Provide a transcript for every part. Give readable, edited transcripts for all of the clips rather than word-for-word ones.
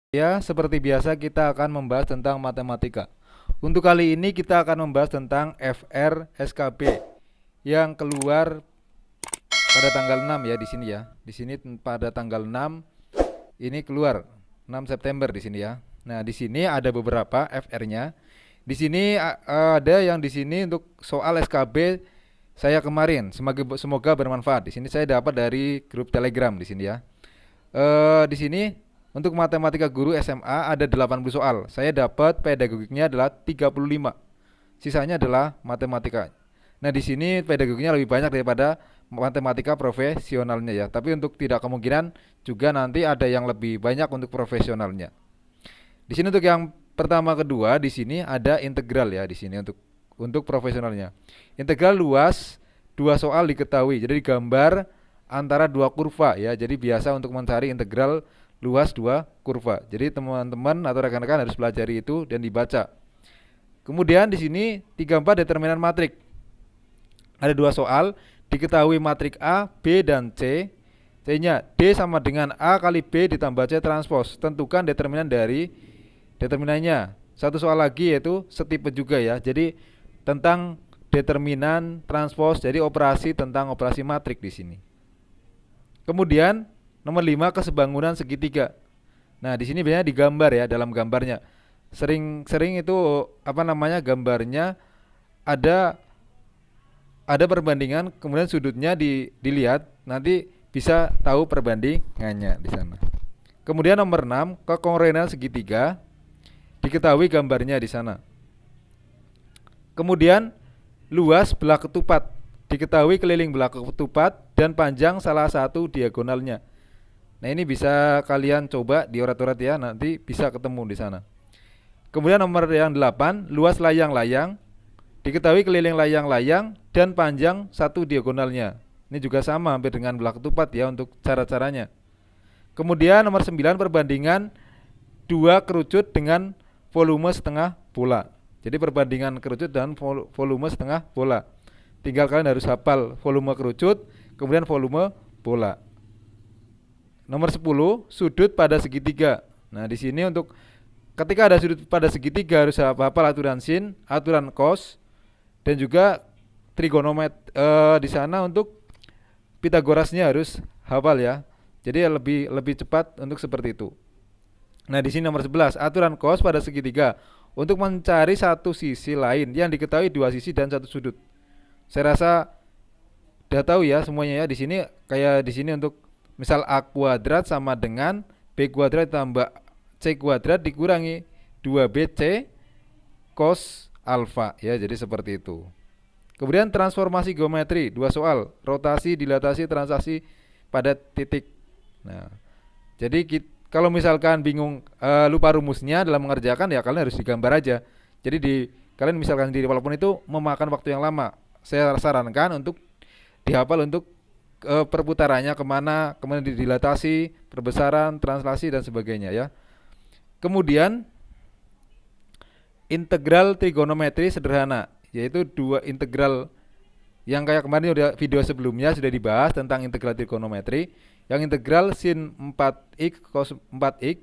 Ya, seperti biasa kita akan membahas tentang matematika. Untuk kali ini kita akan membahas tentang FR SKB yang keluar pada tanggal 6 ya di sini ya. Di sini pada tanggal 6 ini keluar 6 September di sini ya. Nah, di sini ada beberapa FR-nya. Di sini ada yang di sini untuk soal SKB saya kemarin. Semoga bermanfaat. Di sini saya dapat dari grup Telegram di sini ya. Di sini untuk matematika guru SMA ada 80 soal. Saya dapat pedagogiknya adalah 35. Sisanya adalah matematika. Nah, di sini pedagogiknya lebih banyak daripada matematika profesionalnya ya. Tapi untuk tidak kemungkinan juga nanti ada yang lebih banyak untuk profesionalnya. Di sini untuk yang pertama kedua di sini ada integral ya di sini untuk profesionalnya. Integral luas dua soal diketahui. Jadi digambar antara dua kurva ya. Jadi biasa untuk mencari integral luas dua kurva. Jadi teman-teman atau rekan-rekan harus pelajari itu dan dibaca. Kemudian di sini 34 determinan matrik. Ada dua soal, diketahui matrik A, B dan C. C-nya D sama dengan A kali B ditambah C transpos. Tentukan determinan dari determinannya. Satu soal lagi yaitu setipe juga ya. Jadi tentang determinan transpos, jadi operasi tentang operasi matrik di sini. Kemudian nomor 5 kesebangunan segitiga. Nah, di sini biasanya digambar ya dalam gambarnya. Sering itu gambarnya ada perbandingan, kemudian sudutnya dilihat, nanti bisa tahu perbandingannya di sana. Kemudian nomor 6 kekongruenan segitiga, diketahui gambarnya di sana. Kemudian luas belah ketupat, diketahui keliling belah ketupat dan panjang salah satu diagonalnya. Nah, ini bisa kalian coba diorat-orat ya, nanti bisa ketemu di sana. Kemudian nomor yang 8 luas layang-layang, diketahui keliling layang-layang dan panjang satu diagonalnya. Ini juga sama hampir dengan belah ketupat ya untuk cara-caranya. Kemudian nomor 9 perbandingan dua kerucut dengan volume setengah bola. Jadi perbandingan kerucut dan volume setengah bola. Tinggal kalian harus hafal volume kerucut, kemudian volume bola. Nomor 10 sudut pada segitiga. Nah, di sini untuk ketika ada sudut pada segitiga harus hafal aturan sin, aturan cos, dan juga trigonometri di sana untuk Pitagorasnya harus hafal ya. Jadi lebih cepat untuk seperti itu. Nah, di sini nomor 11 aturan cos pada segitiga untuk mencari satu sisi lain yang diketahui dua sisi dan satu sudut. Saya rasa udah tahu ya semuanya ya. Di sini kayak di sini untuk misal A kuadrat sama dengan B kuadrat tambah C kuadrat dikurangi 2BC cos alfa ya, jadi seperti itu. Kemudian transformasi geometri, dua soal, rotasi, dilatasi, transaksi pada titik. Nah, jadi kalau misalkan bingung lupa rumusnya dalam mengerjakan ya kalian harus digambar aja. Jadi kalian misalkan sendiri walaupun itu memakan waktu yang lama. Saya sarankan untuk dihafal untuk perputarannya kemana, kemudian dilatasi, perbesaran, translasi dan sebagainya ya. Kemudian integral trigonometri sederhana, yaitu dua integral yang kayak kemarin udah video sebelumnya sudah dibahas tentang integral trigonometri, yang integral sin 4x cos 4x,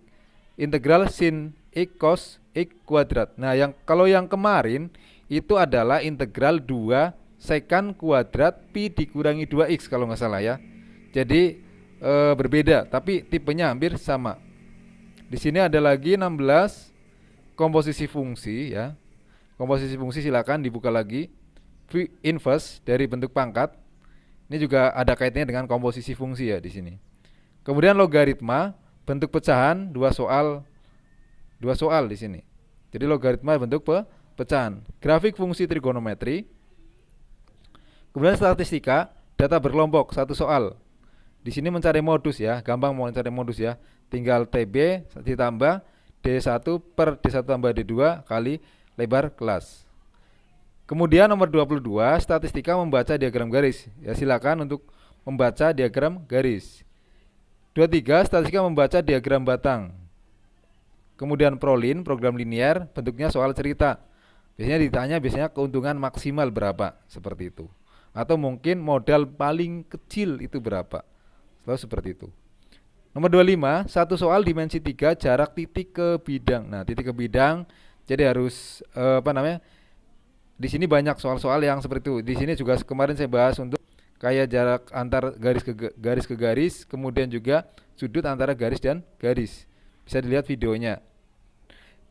integral sin x cos x kuadrat. Nah, kalau yang kemarin itu adalah integral 2 secant kuadrat pi dikurangi 2x kalau nggak salah ya. Jadi berbeda tapi tipenya hampir sama. Di sini ada lagi 16 komposisi fungsi ya. Komposisi fungsi silakan dibuka lagi. Inverse dari bentuk pangkat. Ini juga ada kaitannya dengan komposisi fungsi ya di sini. Kemudian logaritma bentuk pecahan dua soal di sini. Jadi logaritma bentuk pecahan. Grafik fungsi trigonometri. Kemudian statistika data berkelompok satu soal. Di sini mencari modus ya, gampang mau mencari modus ya. Tinggal TB ditambah D1 per D1 tambah D2 kali lebar kelas. Kemudian nomor 22 statistika membaca diagram garis. Ya, silakan untuk membaca diagram garis. 23 statistika membaca diagram batang. Kemudian prolin program linear bentuknya soal cerita. Biasanya ditanya keuntungan maksimal berapa seperti itu. Atau mungkin modal paling kecil itu berapa. Selalu seperti itu. Nomor 25, satu soal dimensi 3 jarak titik ke bidang. Nah, titik ke bidang jadi harus apa namanya? Di sini banyak soal-soal yang seperti itu. Di sini juga kemarin saya bahas untuk kayak jarak antar garis ke garis, kemudian juga sudut antara garis dan garis. Bisa dilihat videonya.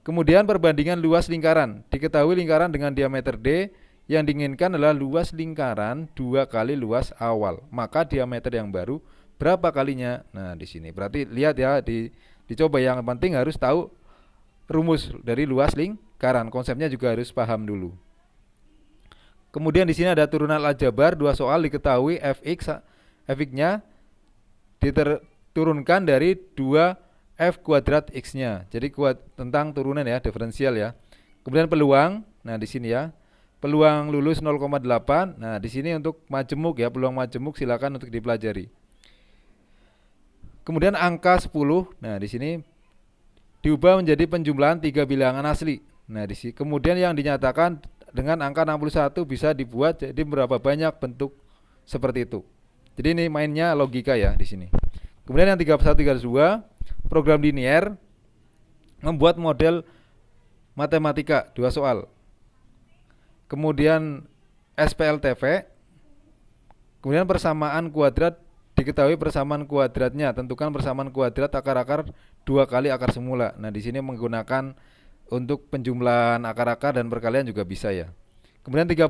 Kemudian perbandingan luas lingkaran. Diketahui lingkaran dengan diameter D yang diinginkan adalah luas lingkaran 2 kali luas awal. Maka diameter yang baru berapa kalinya? Nah, di sini. Berarti lihat ya, dicoba. Yang penting harus tahu rumus dari luas lingkaran. Konsepnya juga harus paham dulu. Kemudian di sini ada turunan aljabar, dua soal diketahui fx-nya diturunkan dari 2 f kuadrat x-nya. Jadi tentang turunan ya, diferensial ya. Kemudian peluang, nah di sini ya. Peluang lulus 0,8. Nah, di sini untuk majemuk ya, peluang majemuk silakan untuk dipelajari. Kemudian angka 10. Nah, di sini diubah menjadi penjumlahan 3 bilangan asli. Nah, di sini kemudian yang dinyatakan dengan angka 61 bisa dibuat jadi berapa banyak bentuk seperti itu. Jadi ini mainnya logika ya di sini. Kemudian yang 31 32 program linier membuat model matematika 2 soal. Kemudian SPLTV. Kemudian persamaan kuadrat, diketahui persamaan kuadratnya, tentukan persamaan kuadrat akar-akar 2 kali akar semula. Nah, di sini menggunakan untuk penjumlahan akar-akar dan perkalian juga bisa ya. Kemudian 35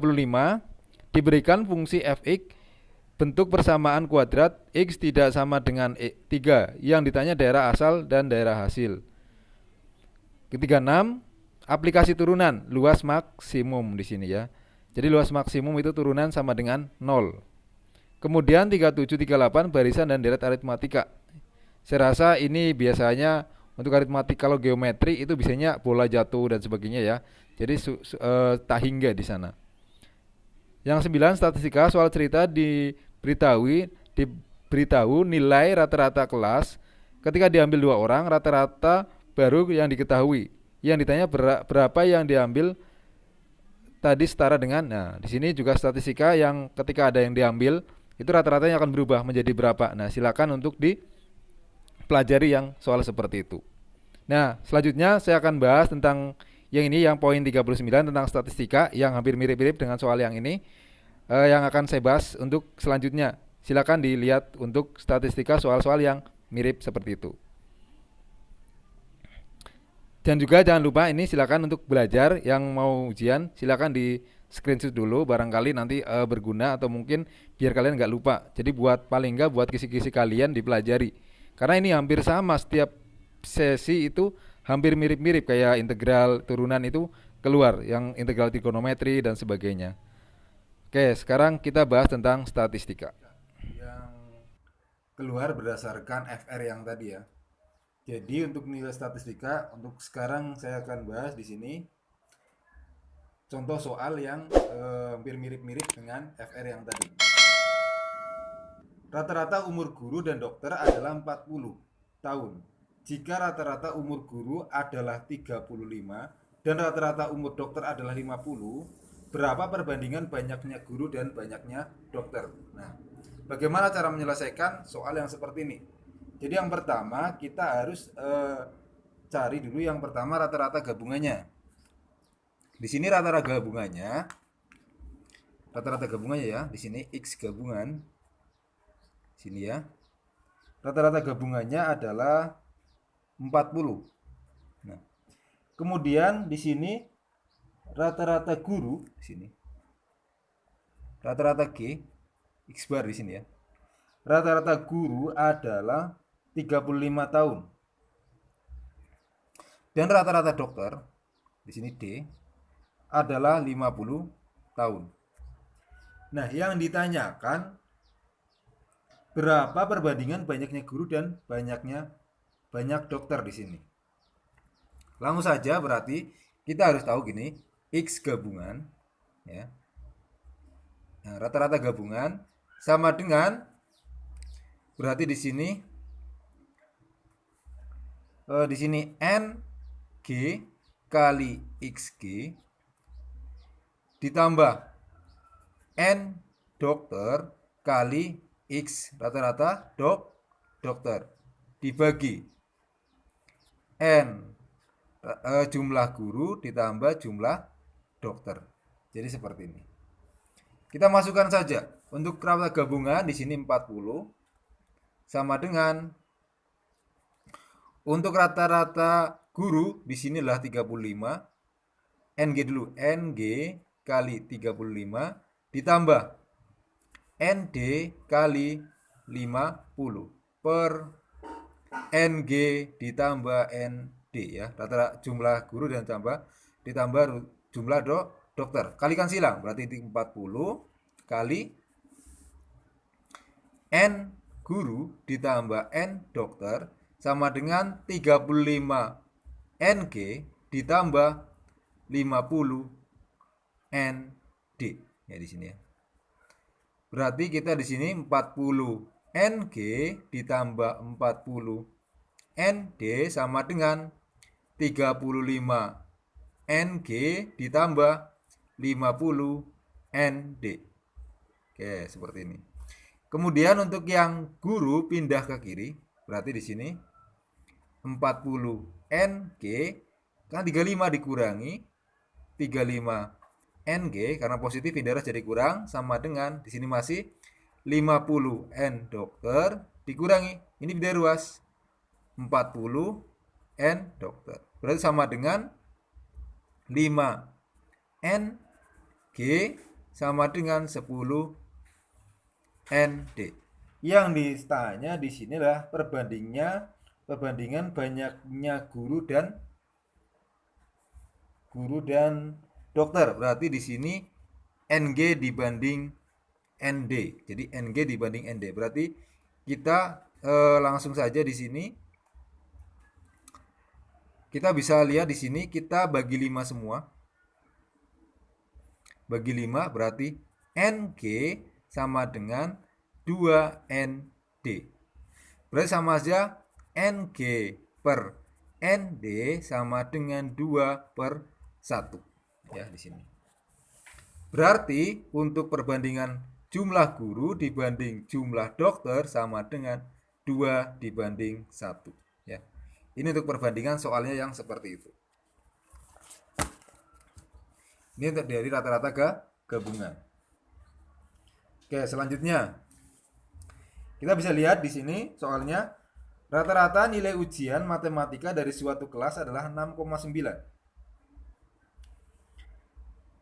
diberikan fungsi fx bentuk persamaan kuadrat x tidak sama dengan 3 yang ditanya daerah asal dan daerah hasil. Ketiga 6 aplikasi turunan luas maksimum di sini ya. Jadi luas maksimum itu turunan sama dengan 0. Kemudian 37 38 barisan dan deret aritmatika. Saya rasa ini biasanya untuk aritmatik kalau geometri itu biasanya bola jatuh dan sebagainya ya. Jadi tak hingga di sana. Yang 9 statistika soal cerita diberitahu nilai rata-rata kelas ketika diambil 2 orang rata-rata baru yang diketahui. Yang ditanya berapa yang diambil tadi setara dengan. Nah, di sini juga statistika yang ketika ada yang diambil itu rata-ratanya akan berubah menjadi berapa. Nah, silakan untuk pelajari yang soal seperti itu. Nah, selanjutnya saya akan bahas tentang yang ini, yang poin 39 tentang statistika yang hampir mirip-mirip dengan soal yang ini, yang akan saya bahas untuk selanjutnya. Silakan dilihat untuk statistika soal-soal yang mirip seperti itu. Dan juga jangan lupa ini silakan untuk belajar yang mau ujian, silakan di screenshot dulu, barangkali nanti berguna atau mungkin biar kalian nggak lupa. Jadi buat paling nggak buat kisi-kisi kalian dipelajari. Karena ini hampir sama, setiap sesi itu hampir mirip-mirip kayak integral turunan itu keluar, yang integral trigonometri dan sebagainya. Oke, sekarang kita bahas tentang statistika. Yang keluar berdasarkan FR yang tadi ya. Jadi untuk nilai statistika untuk sekarang saya akan bahas di sini contoh soal yang hampir mirip-mirip dengan FR yang tadi. Rata-rata umur guru dan dokter adalah 40 tahun. Jika rata-rata umur guru adalah 35 dan rata-rata umur dokter adalah 50, berapa perbandingan banyaknya guru dan banyaknya dokter? Nah, bagaimana cara menyelesaikan soal yang seperti ini? Jadi yang pertama kita harus cari dulu yang pertama rata-rata gabungannya. Di sini rata-rata gabungannya ya, di sini X gabungan. Sini ya. Rata-rata gabungannya adalah 40. Nah, kemudian di sini rata-rata guru di sini. Rata-rata G X bar di sini ya. Rata-rata guru adalah 35 tahun. Dan rata-rata dokter di sini D adalah 50 tahun. Nah, yang ditanyakan berapa perbandingan banyaknya guru dan banyak dokter di sini. Langsung saja berarti kita harus tahu gini, X gabungan ya. Nah, rata-rata gabungan sama dengan berarti di sini N G kali XG ditambah N dokter kali X rata-rata dokter dibagi N jumlah guru ditambah jumlah dokter. Jadi seperti ini. Kita masukkan saja untuk rata gabungan di sini 40 sama dengan untuk rata-rata guru di sinilah 35. NG dulu, NG kali 35 ditambah ND kali 50 per NG ditambah ND ya. Rata-rata jumlah guru dan ditambah jumlah dokter. Kalikan silang berarti 40 kali N guru ditambah N dokter sama dengan 35 NG ditambah 50 ND ya di sini ya. Berarti kita di sini 40 NG ditambah 40 ND sama dengan 35 NG ditambah 50 ND. Oke, seperti ini. Kemudian untuk yang guru pindah ke kiri, berarti di sini 40 NG kan 35 dikurangi 35 NG karena positif pindah jadi kurang sama dengan di sini masih 50 N dokter dikurangi ini beda ruas 40 N dokter. Berarti sama dengan 5 N G sama dengan 10 ND. Yang ditanya di sinilah perbandingan banyaknya guru dan dokter. Berarti di sini NG dibanding ND. Jadi NG dibanding ND. Berarti kita langsung saja di sini kita bisa lihat di sini kita bagi 5 semua. Bagi 5 berarti NG sama dengan 2ND. Berarti sama saja NG per ND sama dengan 2 per 1. Ya, di sini. Berarti untuk perbandingan jumlah guru dibanding jumlah dokter sama dengan 2 dibanding 1. Ya. Ini untuk perbandingan soalnya yang seperti itu. Ini untuk dari rata-rata gabungan. Oke, selanjutnya kita bisa lihat di sini soalnya rata-rata nilai ujian matematika dari suatu kelas adalah 6,9.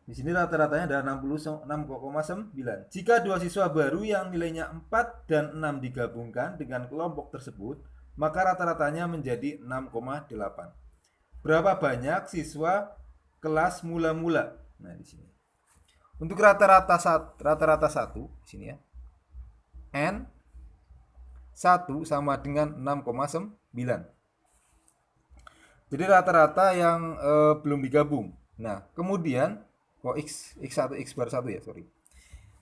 Di sini rata-ratanya adalah 66,9. Jika dua siswa baru yang nilainya 4 dan 6 digabungkan dengan kelompok tersebut, maka rata-ratanya menjadi 6,8. Berapa banyak siswa kelas mula-mula? Nah, di sini. Untuk rata-rata 1 di sini ya. N 1 sama dengan 6,9. Jadi rata-rata yang belum digabung. Nah, kemudian X1 X bar 1 ya, sorry.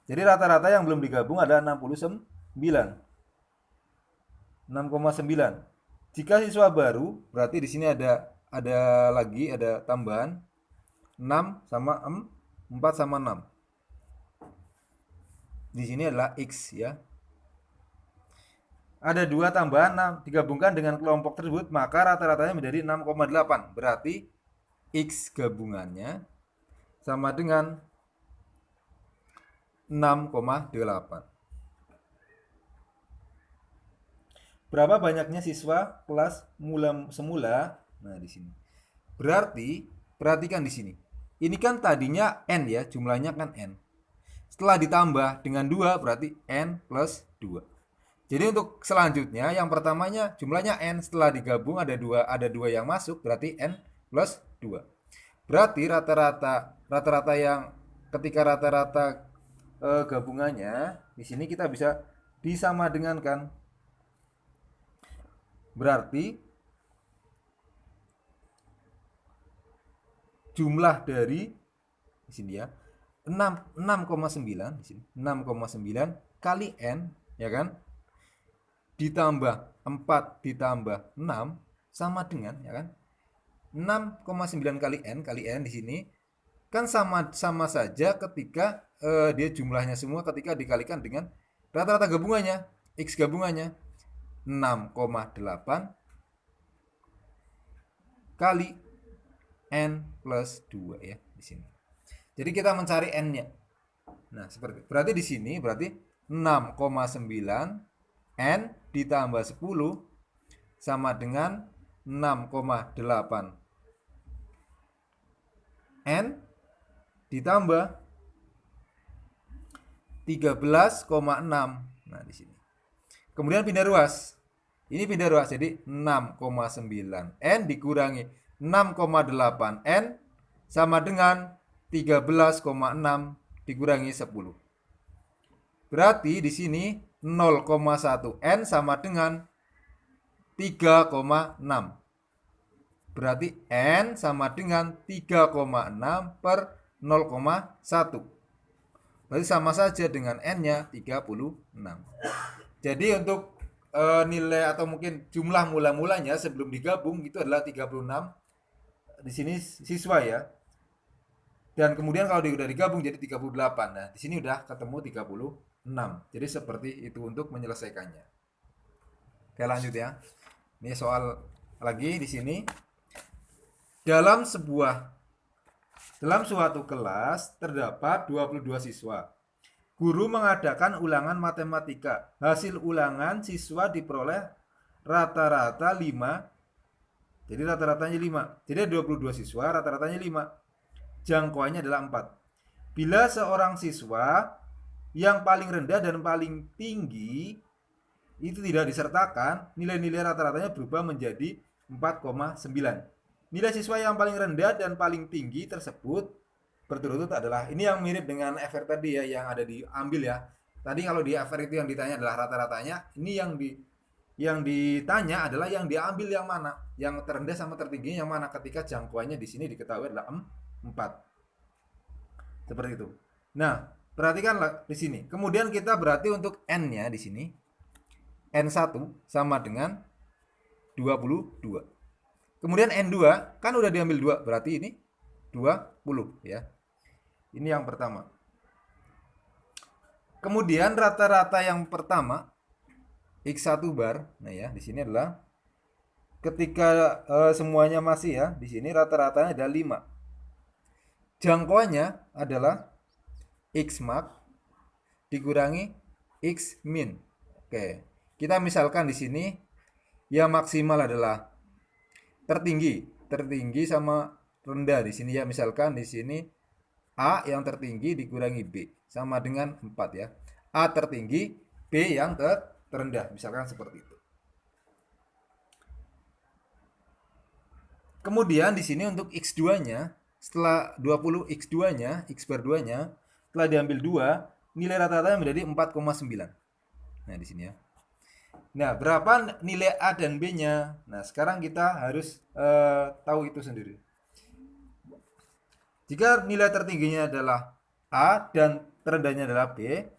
Jadi rata-rata yang belum digabung ada 69. 6,9. Jika siswa baru, berarti di sini ada tambahan 6 sama 4 sama 6. Di sini adalah X ya. Ada 2 tambahan 6 digabungkan dengan kelompok tersebut, maka rata-ratanya menjadi 6,8. Berarti X gabungannya sama dengan 6,8. Berapa banyaknya siswa kelas semula? Nah, di sini. Berarti perhatikan di sini. Ini kan tadinya N ya, jumlahnya kan N. Setelah ditambah dengan 2 berarti N plus 2. Jadi untuk selanjutnya yang pertamanya jumlahnya N, setelah digabung ada 2 yang masuk berarti N plus 2. Berarti rata-rata yang ketika rata-rata gabungannya di sini kita bisa disama dengankan. Berarti jumlah dari di sini ya 6,9 di sini 6,9 kali N ya kan ditambah 4 ditambah 6 sama dengan ya kan 6,9 kali N di sini kan sama saja ketika dia jumlahnya semua ketika dikalikan dengan rata-rata gabungannya X gabungannya 6,8 kali N plus 2 ya di sini. Jadi kita mencari N-nya. Nah, seperti berarti di sini berarti 6,9 N ditambah 10 sama dengan 6,8 N ditambah 13,6. Nah, di sini. Kemudian pindah ruas. Ini pindah ruas jadi 6,9 N dikurangi 6,8 N sama dengan 13,6 dikurangi 10. Berarti di sini 0,1 N sama dengan 3,6. Berarti N sama dengan 3,6 per 0,1. Berarti sama saja dengan N-nya 36. Jadi untuk nilai atau mungkin jumlah mula-mulanya sebelum digabung itu adalah 36. Di sini siswa ya. Dan kemudian kalau udah digabung jadi 38. Nah, di sini udah ketemu 36. Jadi seperti itu untuk menyelesaikannya. Oke, lanjut ya. Ini soal lagi di sini. Dalam suatu kelas terdapat 22 siswa. Guru mengadakan ulangan matematika. Hasil ulangan siswa diperoleh rata-rata 5. Jadi rata-ratanya 5. Jadi 22 siswa, rata-ratanya 5. Jangkauannya adalah 4. Bila seorang siswa yang paling rendah dan paling tinggi itu tidak disertakan, nilai-nilai rata-ratanya berubah menjadi 4,9. Nilai siswa yang paling rendah dan paling tinggi tersebut berturut-turut adalah, ini yang mirip dengan FR tadi ya, yang ada diambil ya. Tadi kalau di FR itu yang ditanya adalah rata-ratanya, ini yang ditanya adalah yang diambil yang mana, yang terendah sama tertingginya yang mana ketika jangkauannya di sini diketahui adalah 4. Seperti itu. Nah, perhatikanlah di sini. Kemudian kita berarti untuk N-nya di sini N1 sama dengan 22. Kemudian N2 kan udah diambil 2, berarti ini 20 ya. Ini yang pertama. Kemudian rata-rata yang pertama X1 bar. Nah ya, di sini adalah ketika semuanya masih ya, di sini rata-ratanya ada 5. Jangkauannya adalah X max dikurangi X min. Oke. Kita misalkan di sini yang maksimal adalah tertinggi sama rendah di sini ya. Misalkan di sini A yang tertinggi dikurangi B sama dengan 4 ya. A tertinggi, B yang terendah, misalkan seperti itu. Kemudian di sini untuk X2-nya, setelah 20 X2-nya, X bar 2-nya, setelah diambil 2, nilai rata-ratanya menjadi 4,9. Nah, di sini ya. Nah, berapa nilai A dan B-nya? Nah, sekarang kita harus tahu itu sendiri. Jika nilai tertingginya adalah A dan terendahnya adalah B,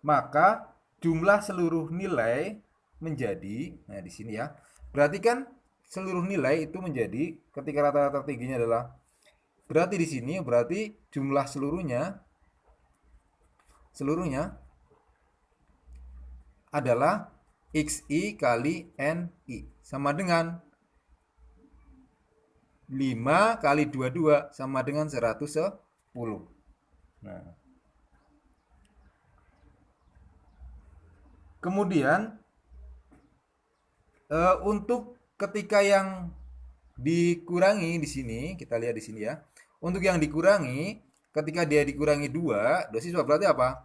maka jumlah seluruh nilai menjadi, nah di sini ya. Berarti kan seluruh nilai itu menjadi ketika rata-rata tertingginya adalah, berarti di sini berarti jumlah seluruhnya adalah XI kali NI sama dengan 5 kali 22 sama dengan 110. Nah. Kemudian untuk ketika yang dikurangi di sini, kita lihat di sini ya. Untuk yang dikurangi, ketika dia dikurangi 2 siswa berarti apa?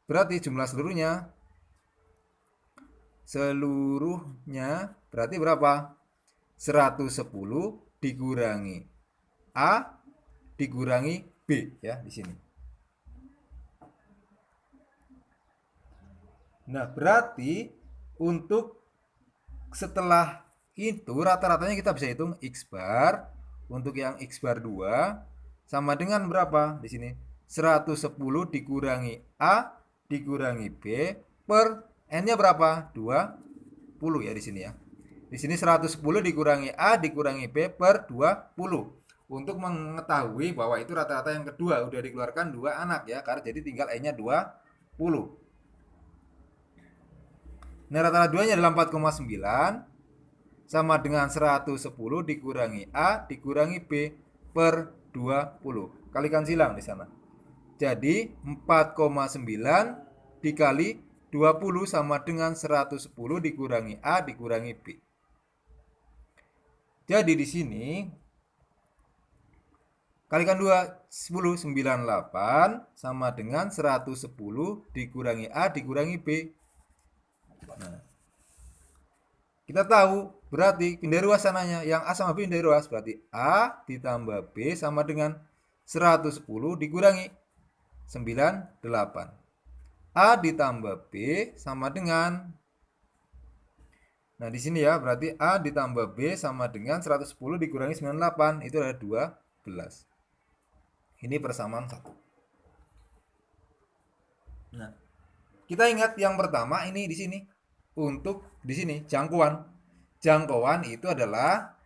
Berarti jumlah seluruhnya berarti berapa? 110 dikurangi A dikurangi B ya di sini. Nah, berarti untuk setelah itu rata-ratanya kita bisa hitung X bar. Untuk yang X bar 2 sama dengan berapa di sini? 110 dikurangi A dikurangi B per N-nya berapa? 20 ya di sini ya. Di sini 110 dikurangi A dikurangi B per 20. Untuk mengetahui bahwa itu rata-rata yang kedua udah dikeluarkan 2 anak ya, karena jadi tinggal N-nya 20. Nah, rata-rata 2-nya adalah 4,9 sama dengan 110 dikurangi A dikurangi B per 20. Kalikan silang di sana. Jadi 4,9 dikali 20 sama dengan 110 dikurangi A dikurangi B. Jadi di sini kalikan 2, 10, 98 sama dengan 110 dikurangi A dikurangi B. Nah, kita tahu berarti pindah ruas sananya. Yang A sama B pindah ruas. Berarti A ditambah B sama dengan 110 dikurangi 98. A ditambah B sama dengan, nah di sini ya, berarti A ditambah B sama dengan 110 dikurangi 98, itu adalah 12. Ini persamaan 1. Nah, kita ingat yang pertama ini di sini. Untuk di sini jangkauan. Jangkauan itu adalah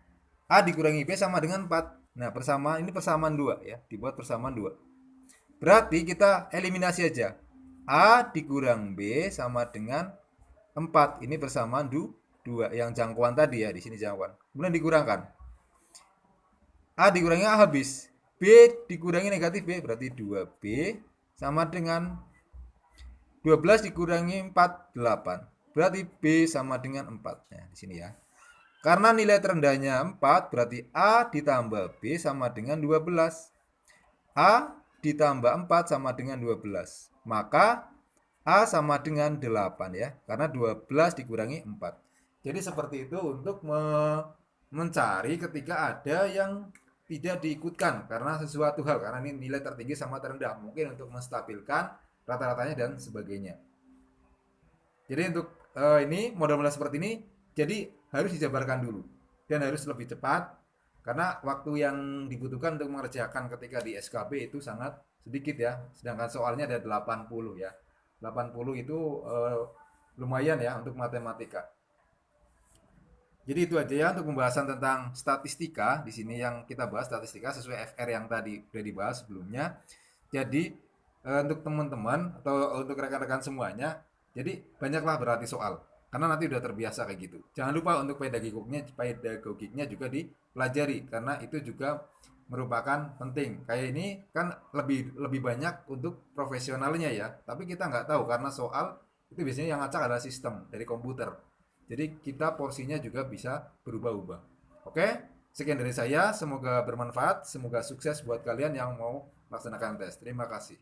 A dikurangi B sama dengan 4. Nah, persamaan ini persamaan 2 ya, dibuat persamaan 2. Berarti kita eliminasi aja. A dikurang B sama dengan 4. Ini persamaan 2 yang jangkauan tadi ya, di sini jangkauan. Kemudian dikurangkan. A dikurangi A habis. B dikurangi negatif B berarti 2B sama dengan 12 dikurangi 4 8. Berarti B sama dengan 4. Nah, di sini ya. Karena nilai terendahnya 4 berarti A ditambah B sama dengan 12. A ditambah 4 sama dengan 12. Maka A sama dengan 8 ya. Karena 12 dikurangi 4. Jadi seperti itu untuk mencari ketika ada yang tidak diikutkan karena sesuatu hal. Karena ini nilai tertinggi sama terendah. Mungkin untuk menstabilkan rata-ratanya dan sebagainya. Jadi untuk ini model-model seperti ini jadi harus dijabarkan dulu dan harus lebih cepat karena waktu yang dibutuhkan untuk mengerjakan ketika di SKB itu sangat sedikit ya. Sedangkan soalnya ada 80 ya. 80 itu lumayan ya untuk matematika. Jadi itu aja ya untuk pembahasan tentang statistika. Di sini yang kita bahas statistika sesuai FR yang tadi sudah dibahas sebelumnya. Jadi untuk teman-teman atau untuk rekan-rekan semuanya, jadi banyaklah berarti soal. Karena nanti udah terbiasa kayak gitu. Jangan lupa untuk pedagogiknya juga dipelajari karena itu juga merupakan penting. Kayak ini kan lebih banyak untuk profesionalnya ya. Tapi kita nggak tahu karena soal itu biasanya yang acak adalah sistem dari komputer. Jadi kita porsinya juga bisa berubah-ubah. Oke, sekian dari saya. Semoga bermanfaat. Semoga sukses buat kalian yang mau melaksanakan tes. Terima kasih.